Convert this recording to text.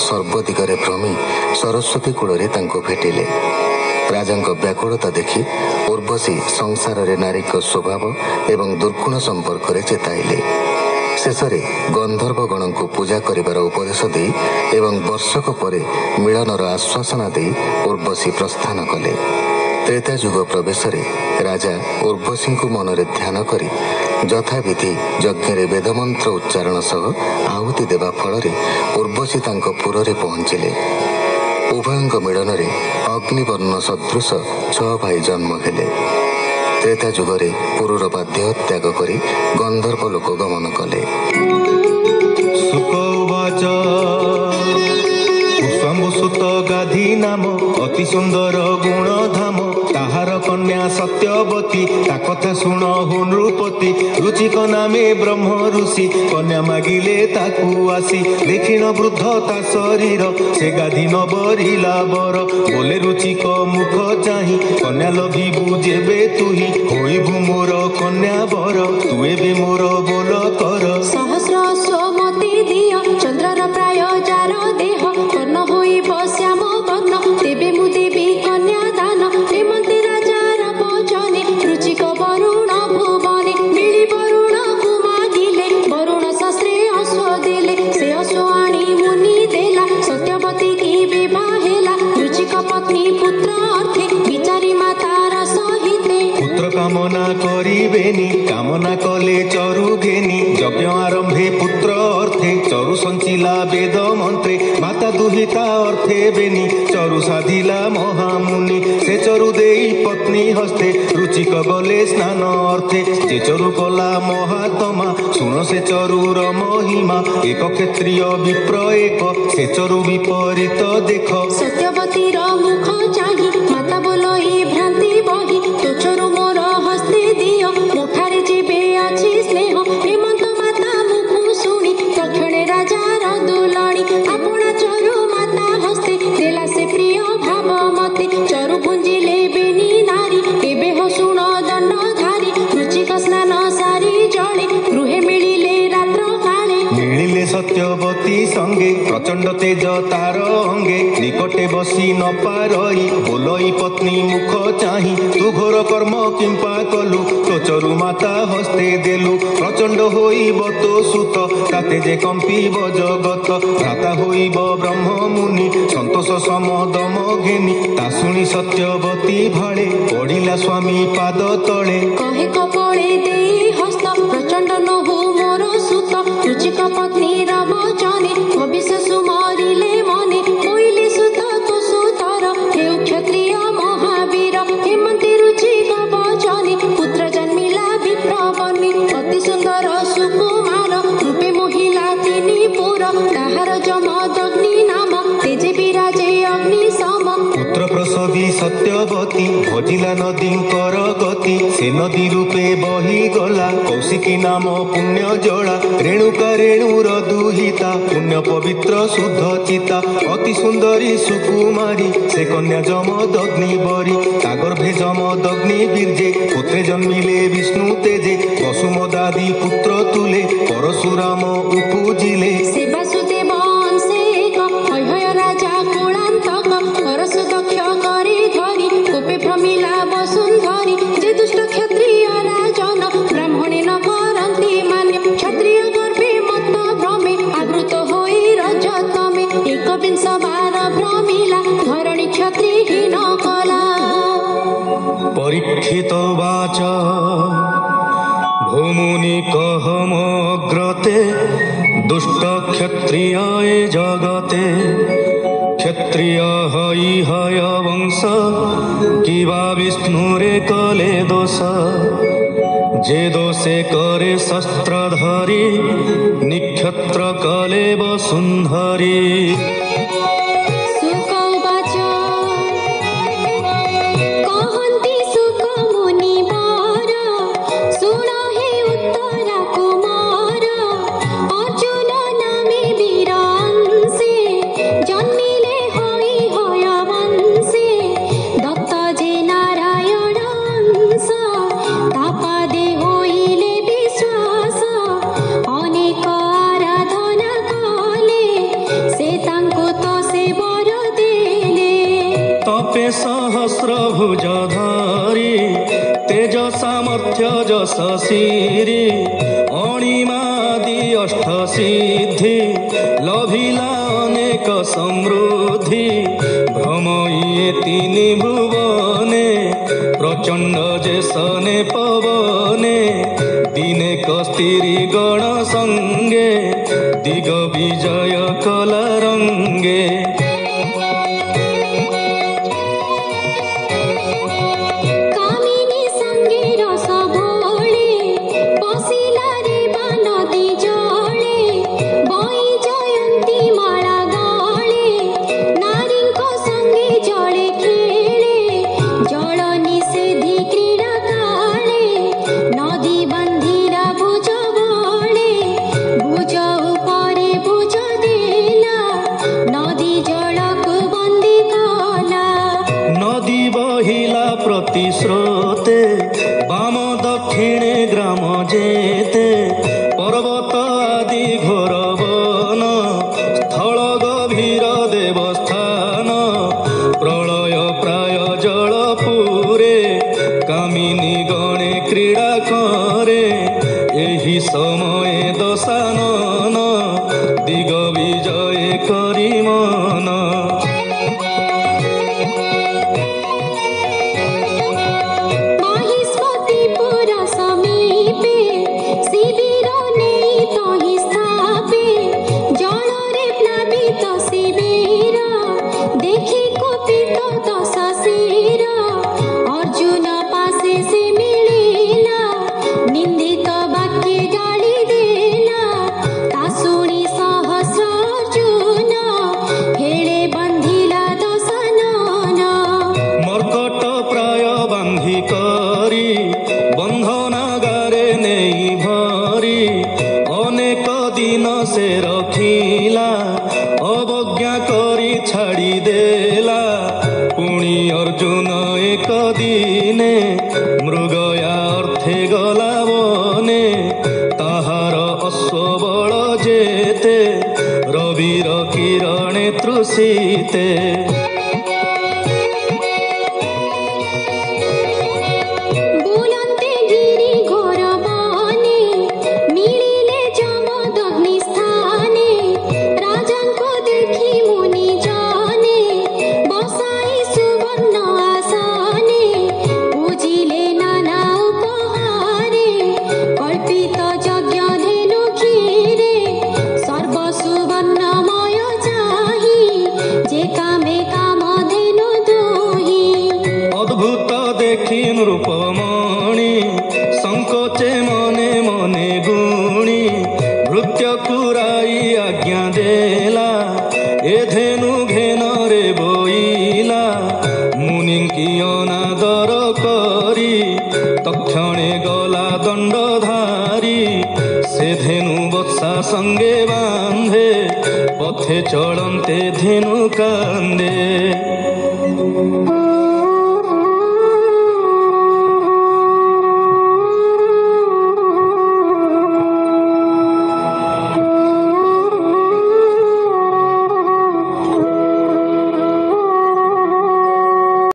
ସର୍ବଦିଗରେ ଭ୍ରମି ସରସ୍ୱତୀ କୂଳରେ ତାଙ୍କୁ ଭେଟିଲେ। ରାଜାଙ୍କ ବ୍ୟାକୁଳତା ଦେଖି ଉର୍ବଶୀ ସଂସାରରେ ନାରୀଙ୍କ ସ୍ୱଭାବ ଏବଂ ଦୁର୍ଗୁଣ ସମ୍ପର୍କରେ ଚେତାଇଲେ। ଶେଷରେ ଗନ୍ଧର୍ବଗଣଙ୍କୁ ପୂଜା କରିବାର ଉପଦେଶ ଦେଇ ଏବଂ ବର୍ଷକ ପରେ ମିଳନର ଆଶ୍ୱାସନା ଦେଇ ଉର୍ବଶୀ ପ୍ରସ୍ଥାନ କଲେ। ତ୍ରେତା ଯୁଗ ପ୍ରବେଶରେ ରାଜା ଉର୍ବଶୀଙ୍କୁ ମନରେ ଧ୍ୟାନ କରି ଯଥାବିଧି ଯଜ୍ଞରେ ବେଦମନ୍ତ୍ର ଉଚ୍ଚାରଣ ସହ ଆହୁତି ଦେବା ଫଳରେ ଉର୍ବଶୀ ତାଙ୍କ ପୁରରେ ପହଞ୍ଚିଲେ। ଉଭୟଙ୍କ ମିଳନରେ ଅଗ୍ନିବର୍ଣ୍ଣ ସଦୃଶ 6 ଭାଇ ଜନ୍ମ ହେଲେ। ତ୍ରେତା ଯୁଗରେ ପୁରୁର ବାଧ୍ୟ ତ୍ୟାଗ କରି ଗନ୍ଧର୍ବ ଲୋକ ଗମନ କଲେ। ସୁତ ଗାଧି ନାମ ଅତି ସୁନ୍ଦର ଗୁଣ ଧାମ, ତାହାର କନ୍ୟା ସତ୍ୟବତୀ, ତା କଥା ଶୁଣ ହୁ ନୃପତି। ରୁଚିକ ନାମେ ବ୍ରହ୍ମ ଋଷି, କନ୍ୟା ମାଗିଲେ ତାକୁ ଆସି। ଦେଖିଣ ବୃଦ୍ଧ ତା ଶରୀର, ସେ ଗାଧି ନ ବରିଲା ବର। ବୋଲେ ରୁଚିକ ମୁଖ ଚାହିଁ, କନ୍ୟା ଲଭିବୁ ଯେବେ ତୁହି। ହୋଇବୁ ମୋର କନ୍ୟା ବର, ତୁ ଏବେ ମୋର ବୋଲ କର। ସହସ୍ର ମତେ ଦିଅ, ଚନ୍ଦ୍ରର ପ୍ରାୟ ଯାର ଦେହ। କର୍ଣ୍ଣ ହୋଇବ ଶ୍ୟାମ ବର୍ଣ୍ଣ, ତେବେ ମୁଁ ଦେବି କନ୍ୟା ଦାନ। ହେମନ୍ତି ରାଜାର ବଚନେ, ରୁଚିକ ବରୁଣ ଭୁବନେ। ମିଳି ବରୁଣକୁ ମାଗିଲେ, ବରୁଣ ଶସ୍ତ୍ରେ ଅଶ୍ଵ ଦେଲେ। ସେ ଅଶ୍ଵ ଆଣି ମୁନି ଦେଲା, ସତ୍ୟବତୀ କି ବିବାହ ହେଲା। ରୁଚିକ ପତ୍ନୀ ପୁତ୍ର ଅର୍ଥେ, ବିଚାରି ମାତାର ସହିତେ। ପୁତ୍ର କାମନା କରିବେନି, କାମନା କଲେ ଚରୁ ଘେନି। ଯଜ୍ଞ ଆରମ୍ଭେ ପୁତ୍ର ଅର୍ଥେ, ଚରୁ ସଞ୍ଚିଲା ବେଦ ମନ୍ତ୍ରେ। ମାତା ଦୁହିତା ଅର୍ଥେ ବେନି, ଚରୁ ସାଧିଲା ମହାମୁନି। ସେ ଚରୁ ଦେଇ ପତ୍ନୀ ହସ୍ତେ, ରୁଚିକ ଗଲେ ସ୍ନାନ ଅର୍ଥେ। ଯେ ଚରୁ କଲା ମହାତ୍ମା, ଶୁଣ ସେ ଚରୁର ମହିମା। ଏକ କ୍ଷତ୍ରିୟ ବିପ୍ର ଏକ, ସେ ଚରୁ ବିପରୀତ ଦେଖ। ସତ୍ୟବତୀର ମୁଖ ଚାହିଁ, ମାତା ବୋଲଇ ଭ୍ରାନ୍ତି ବହି। ତୋ ଚରୁ ମୋର ହସ୍ତେ ଦିଅ, ମୁଠାରେ ଯେବେ ଅଛି ସ୍ନେହ। ହେମନ୍ତ ମାତା ମୁଖୁ ଶୁଣି, ତକ୍ଷଣେ ରାଜାର ଦୁଲଣି। ଆପଣା ଚରୁ ମାତା ହସ୍ତେ, ଦେଲା ସେ ପ୍ରିୟ ଭାବ ମତେ। ଚରୁ ପୁଞ୍ଜିଲେ ବେନି ନାରୀ, ଏବେ ହୋ ଶୁଣ ଦଣ୍ଡଧାରୀ। ରୁଚିକ ସ୍ନାନ ସାରି ଜଳେ, ଗୃହେ ମିଳିଲେ ରାତ୍ର କାଳେ। ମିଳିଲେ ସତ୍ୟବତୀ ସଙ୍ଗେ, ପ୍ରଚଣ୍ଡ ତେଜ ତାର ଅଙ୍ଗେ। ନିକଟେ ବସି ନ ପାରଇ, ବୋଲଇ ପତ୍ନୀ ମୁଖ ଚାହିଁ। ତୁ ଘୋର କର୍ମ କିମ୍ପା କଲୁ, ତୋ ଚରୁ ମାତା ହସ୍ତେ ଦେଲୁ। ପ୍ରଚଣ୍ଡ ହୋଇବ ତୋ ସୁତ, ତାତେ ଯେ କମ୍ପିବ ଜଗତ। ଭ୍ରାତା ହୋଇବ ବ୍ରହ୍ମ ମୁନି, ସନ୍ତୋଷ ସମଦମ ଘେନି। ତା ଶୁଣି ସତ୍ୟବତୀ ଭାଳେ, ପଡ଼ିଲା ସ୍ୱାମୀ ପାଦ ତଳେ। କହେ କପଳେ ଦେଇ ହସ୍ତ, ପ୍ରଚଣ୍ଡ ନହୁ ମୋର ସୁତ। ରୁଚିକ ପତ୍ନୀର ବଚନେ, ଭବିଷ୍ୟ ସୁମରିଲେ ମନେ। ହୋଇଲେ ସୁତ ତୁ ସୁତର, ହେଉ କ୍ଷତ୍ରିୟ ମହାବୀର। ହେମନ୍ତି ରୁଚିକ ବଚନେ, ପୁତ୍ର ଜନ୍ମିଲା ବିପ୍ରବନି। ଅତି ସୁନ୍ଦର ସୁକୁମାର, ରୂପେ ମୋହିଲା ତିନି ପୁର। ତାହାର ଯମଦଗ୍ନି ନାମ, ତେଜେ ବିରାଜେ ଅଗ୍ନି ସମ। ପୁତ୍ର ପ୍ରସବୀ ସତ୍ୟବତୀ, ଭଜିଲା ନଦୀଙ୍କର ଗତି। ସେ ନଦୀ ରୂପେ ବହିଗଲା, କୌଶିକୀ ନାମ ପୁଣ୍ୟ ଜଳା। ରେଣୁକା ରେଣୁର ଦୁହିତା, ପୁଣ୍ୟ ପବିତ୍ର ଶୁଦ୍ଧ ଚିତା। ଅତି ସୁନ୍ଦରୀ ସୁକୁମାରୀ, ସେ କନ୍ୟା ଯମଦଗ୍ନି ବରୀ। ତା ଗର୍ଭେ ଯମଦଗ୍ନି ବୀର୍ଯେ, ପୁତ୍ରେ ଜନ୍ମିଲେ ବିଷ୍ଣୁ ତେଜେ। ବସୁମଦାଦି ପୁତ୍ର ତୁଲେ, ପରଶୁରାମ ଉପୁଜିଲେ। ସେ ବାସୁଦେବ ଅଂଶେ ଏକ, ହୈ ହୈ ରାଜା କୁଳାନ୍ତକ। ପରଶ ଦକ୍ଷ କରି ଧରି, କୋପେ ଭ୍ରମିଲା ବସୁନ୍ଧରି। ଯେ ଦୁଷ୍ଟ କ୍ଷତ୍ରିୟ ରାଜନ, ବ୍ରାହ୍ମଣେ ନ କରନ୍ତି ମାନେ। କ୍ଷତ୍ରିୟ ଗର୍ଭେ ମତ ଭ୍ରମେ, ଆବୃତ ହୋଇ ରଜତମେ। ଏକବିଂଶ ବାର ଭ୍ରମିଲା, ଧରଣୀ କ୍ଷତ୍ରିହୀନ କଲା। পরীক্ষিত বাচ ভূমুনি কহমগ্রতে, দুষ্ট ক্ষত্রিয় এ জগতে। ক্ষত্রিয় হই হয় বংশ, কিবা বিষ্ণুরে কলে দোষ। যে দোষে করে শস্ত্র ধরি, নিক্ষত্র কলে বসুন্ধরি। ସେ ତାଙ୍କୁ सामर्थ्य जस सिरि अणिमादि अष्ट सिद्धि लभिला अनेक समृद्धि भ्रमये तिनि भुवने प्रचंड जेसने पवने दिने कस्तिरी गण संगे दिग विजय कला रंगे स्रोते बाम दक्षिणे ग्राम जेते पर्वत आदि घोर वन स्थल गभीर देवस्थान प्रलय प्राय जलपुरे कामिनी गणे क्रीड़ा करे एही समय दशानन दिग विजय करी मन से रखिला अवज्ञा करी छाड़ी देला पुणी अर्जुन एक दिने मृगया अर्थे गला बने ताहार अश्वबल जेते रविर किरणे तृषिते रूपमणि संकोचे मने मने गुणी भृत्य कुराई आज्ञा देला ए धेनु घेन रे बोइला मुनिंकी अनादर करी तक्षणे गला दंडधारी से धेनु बत्सा संगे बांधे पथे चलन्ते धेनु कांदे।